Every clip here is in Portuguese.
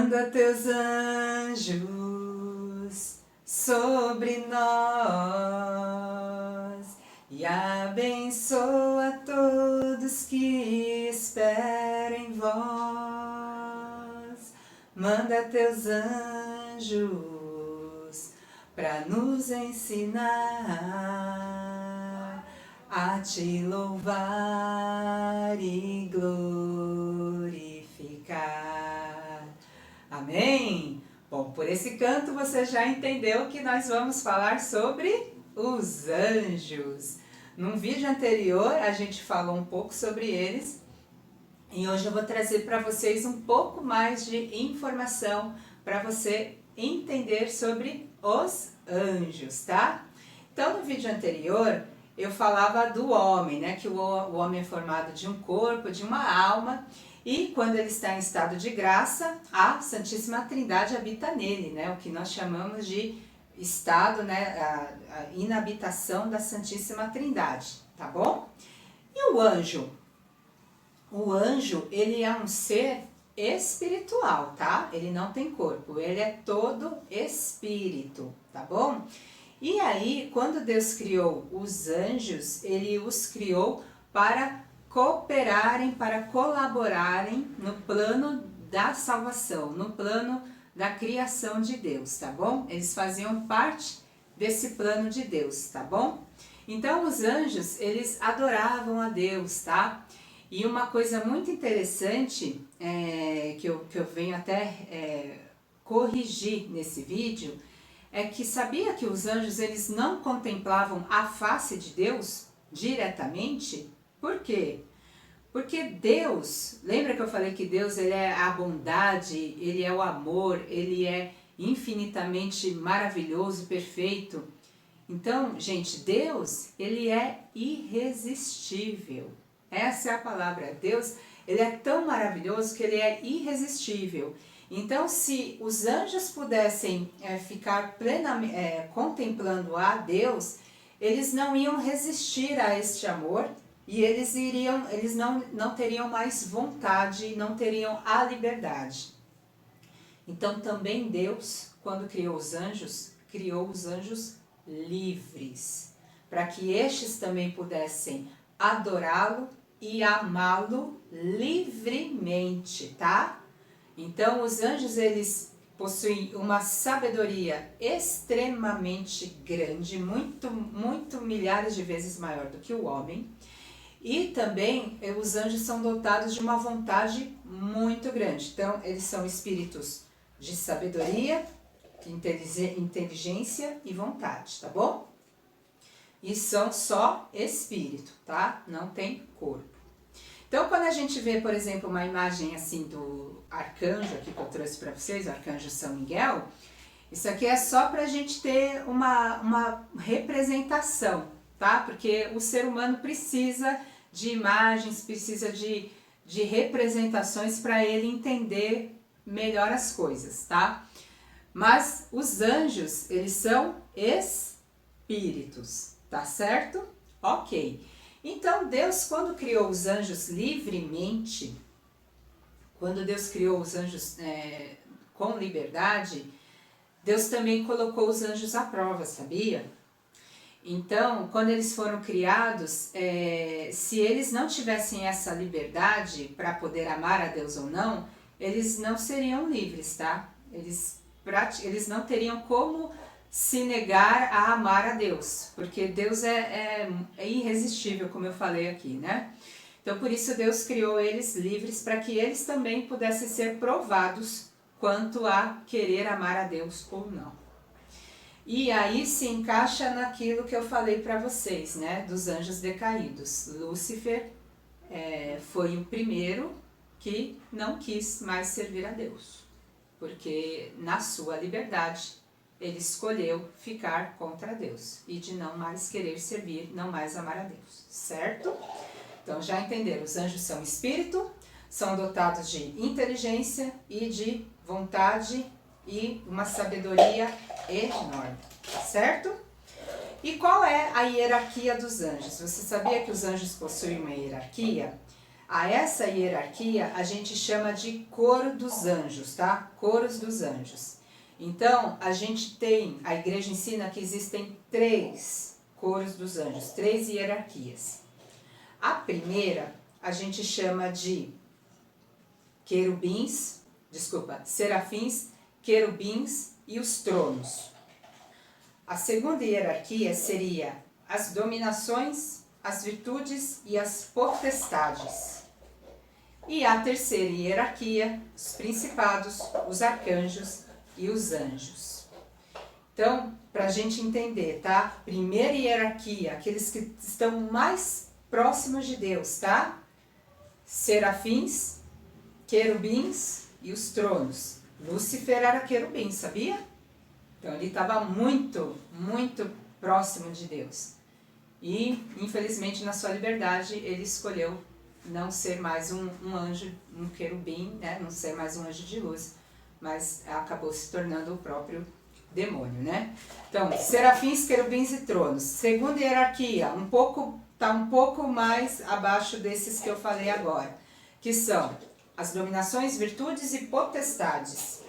Manda teus anjos sobre nós e abençoa todos que esperam em vós. Manda teus anjos para nos ensinar a te louvar e glorificar. Amém? Bom, por esse canto você já entendeu que nós vamos falar sobre os anjos. Num vídeo anterior a gente falou um pouco sobre eles e hoje eu vou trazer para vocês um pouco mais de informação para você entender sobre os anjos, tá? Então no vídeo anterior eu falava do homem, né? Que o homem é formado de um corpo, de uma alma, e quando ele está em estado de graça, a Santíssima Trindade habita nele, né? O que nós chamamos de estado, né? A inabitação da Santíssima Trindade, tá bom? E o anjo? O anjo, ele é um ser espiritual, tá? Ele não tem corpo, ele é todo espírito, tá bom? E aí, quando Deus criou os anjos, ele os criou para cooperarem, para colaborarem no plano da salvação, no plano da criação de Deus, tá bom? Eles faziam parte desse plano de Deus, tá bom? Então, os anjos, eles adoravam a Deus, tá? E uma coisa muito interessante, que eu venho até corrigir nesse vídeo, é que sabia que os anjos eles não contemplavam a face de Deus diretamente? Por quê? Porque Deus, lembra que eu falei que Deus ele é a bondade, ele é o amor, ele é infinitamente maravilhoso, perfeito. Então, gente, Deus, ele é irresistível. Essa é a palavra. Deus, ele é tão maravilhoso que ele é irresistível. Então, se os anjos pudessem ficar plenamente contemplando a Deus, eles não iam resistir a este amor e eles não teriam mais vontade, não teriam a liberdade. Então, também Deus, quando criou os anjos livres, para que estes também pudessem adorá-lo e amá-lo livremente, tá? Então, os anjos, eles possuem uma sabedoria extremamente grande, muito milhares de vezes maior do que o homem. E também, os anjos são dotados de uma vontade muito grande. Então, eles são espíritos de sabedoria, inteligência e vontade, tá bom? E são só espírito, tá? Não tem corpo. Então, quando a gente vê, por exemplo, uma imagem assim do arcanjo aqui que eu trouxe para vocês, o arcanjo São Miguel, isso aqui é só para a gente ter uma representação, tá? Porque o ser humano precisa de imagens, precisa de representações para ele entender melhor as coisas, tá? Mas os anjos, eles são espíritos, tá certo? Ok. Então, Deus, quando criou os anjos livremente, quando Deus criou os anjos com liberdade, Deus também colocou os anjos à prova, sabia? Então, quando eles foram criados, se eles não tivessem essa liberdade para poder amar a Deus ou não, eles não seriam livres, tá? Eles não teriam como se negar a amar a Deus, porque Deus é irresistível, como eu falei aqui, né? Então, por isso Deus criou eles livres para que eles também pudessem ser provados quanto a querer amar a Deus ou não. E aí se encaixa naquilo que eu falei para vocês, né? Dos anjos decaídos. Lúcifer foi o primeiro que não quis mais servir a Deus, porque na sua liberdade ele escolheu ficar contra Deus e de não mais querer servir, não mais amar a Deus, certo? Então já entenderam, os anjos são espírito, são dotados de inteligência e de vontade e uma sabedoria enorme, certo? E qual é a hierarquia dos anjos? Você sabia que os anjos possuem uma hierarquia? A essa hierarquia a gente chama de coro dos anjos, tá? Coros dos anjos. Então, a igreja ensina que existem 3 coros dos anjos, 3 hierarquias. A primeira a gente chama de serafins, querubins e os tronos. A segunda hierarquia seria as dominações, as virtudes e as potestades. E a terceira hierarquia, os principados, os arcanjos e os anjos. Então, para a gente entender, tá? Primeira hierarquia, aqueles que estão mais próximos de Deus, tá? Serafins, querubins e os tronos. Lúcifer era querubim, sabia? Então ele estava muito, muito próximo de Deus. E, infelizmente, na sua liberdade, ele escolheu não ser mais um anjo, um querubim, né? Não ser mais um anjo de luz, mas acabou se tornando o próprio demônio, né? Então, serafins, querubins e tronos. Segunda hierarquia, tá um pouco mais abaixo desses que eu falei agora, que são as dominações, virtudes e potestades.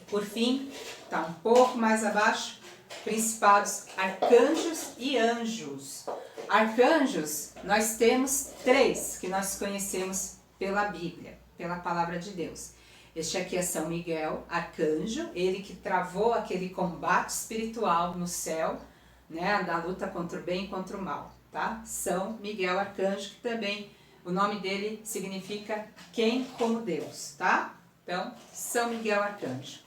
Por fim, tá um pouco mais abaixo, principados, arcanjos e anjos. Arcanjos, nós temos 3 que nós conhecemos pela Bíblia, pela palavra de Deus. Este aqui é São Miguel, arcanjo, ele que travou aquele combate espiritual no céu, né, da luta contra o bem e contra o mal, tá? São Miguel, arcanjo, que também o nome dele significa quem como Deus, tá? Então, São Miguel, arcanjo.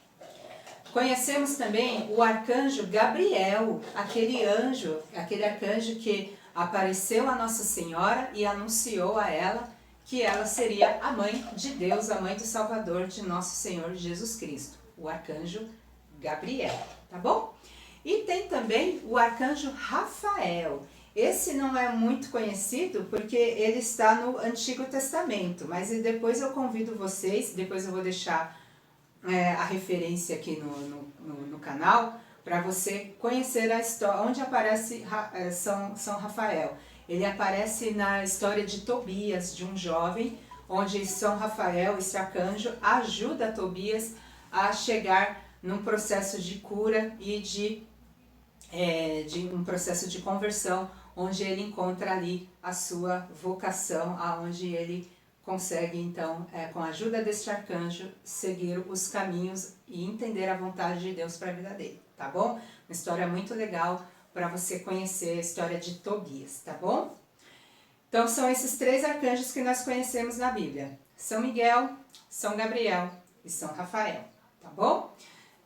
Conhecemos também o arcanjo Gabriel, aquele arcanjo que apareceu a Nossa Senhora e anunciou a ela que ela seria a mãe de Deus, a mãe do Salvador de nosso Senhor Jesus Cristo, o arcanjo Gabriel, tá bom? E tem também o arcanjo Rafael. Esse não é muito conhecido porque ele está no Antigo Testamento, mas depois eu convido vocês, depois eu vou deixar a referência aqui no canal, para você conhecer a história, onde aparece São Rafael. Ele aparece na história de Tobias, de um jovem, onde São Rafael, esse arcanjo, ajuda Tobias a chegar num processo de cura e de um processo de conversão, onde ele encontra ali a sua vocação, aonde ele consegue, então, com a ajuda deste arcanjo, seguir os caminhos e entender a vontade de Deus para a vida dele, tá bom? Uma história muito legal para você conhecer a história de Tobias, tá bom? Então, são esses 3 arcanjos que nós conhecemos na Bíblia. São Miguel, São Gabriel e São Rafael, tá bom?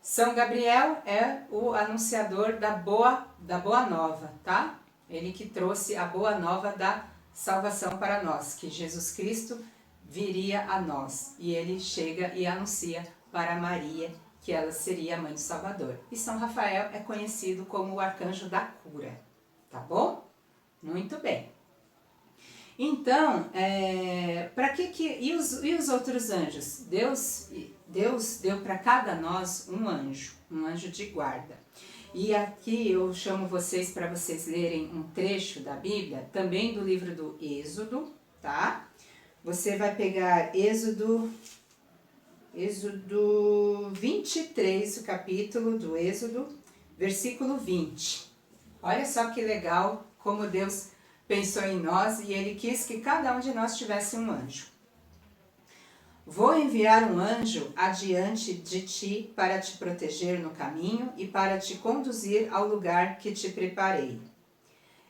São Gabriel é o anunciador da boa nova, tá? Ele que trouxe a boa nova da salvação para nós, que Jesus Cristo viria a nós. E ele chega e anuncia para Maria que ela seria a mãe do Salvador. E São Rafael é conhecido como o arcanjo da cura, tá bom? Muito bem. Então, e os outros anjos? Deus deu para cada nós um anjo de guarda. E aqui eu chamo vocês para vocês lerem um trecho da Bíblia, também do livro do Êxodo, tá? Você vai pegar Êxodo 23, o capítulo do Êxodo, versículo 20. Olha só que legal como Deus pensou em nós e Ele quis que cada um de nós tivesse um anjo. Vou enviar um anjo adiante de ti para te proteger no caminho e para te conduzir ao lugar que te preparei.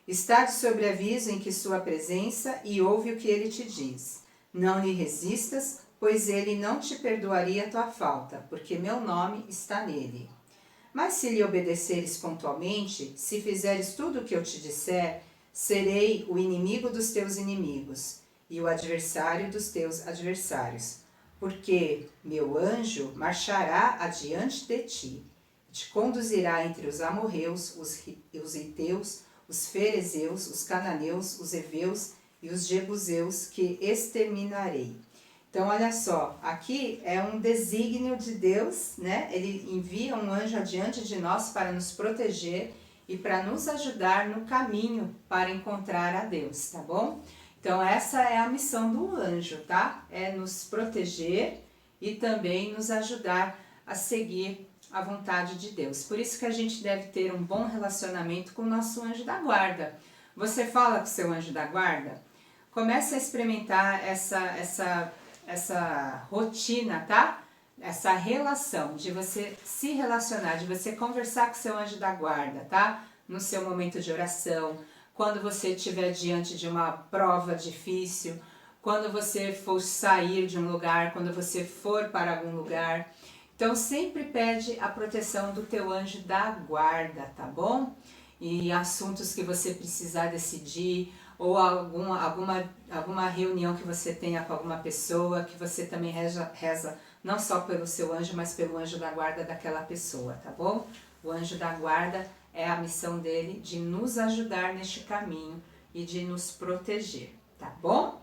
Está de sobreaviso em que sua presença e ouve o que ele te diz. Não lhe resistas, pois ele não te perdoaria a tua falta, porque meu nome está nele. Mas se lhe obedeceres pontualmente, se fizeres tudo o que eu te disser, serei o inimigo dos teus inimigos e o adversário dos teus adversários. Porque meu anjo marchará adiante de ti, te conduzirá entre os amorreus, os heteus, os ferezeus, os cananeus, os heveus e os jebuseus, que exterminarei. Então, olha só, aqui é um desígnio de Deus, né? Ele envia um anjo adiante de nós para nos proteger e para nos ajudar no caminho para encontrar a Deus, tá bom? Então essa é a missão do anjo, tá? É nos proteger e também nos ajudar a seguir a vontade de Deus. Por isso que a gente deve ter um bom relacionamento com o nosso anjo da guarda. Você fala com o seu anjo da guarda? Comece a experimentar essa rotina, tá? Essa relação de você se relacionar, de você conversar com o seu anjo da guarda, tá? No seu momento de oração, quando você estiver diante de uma prova difícil, quando você for sair de um lugar, quando você for para algum lugar. Então sempre pede a proteção do teu anjo da guarda, tá bom? E assuntos que você precisar decidir, ou alguma reunião que você tenha com alguma pessoa, que você também reza não só pelo seu anjo, mas pelo anjo da guarda daquela pessoa, tá bom? O anjo da guarda é a missão dele de nos ajudar neste caminho e de nos proteger, tá bom?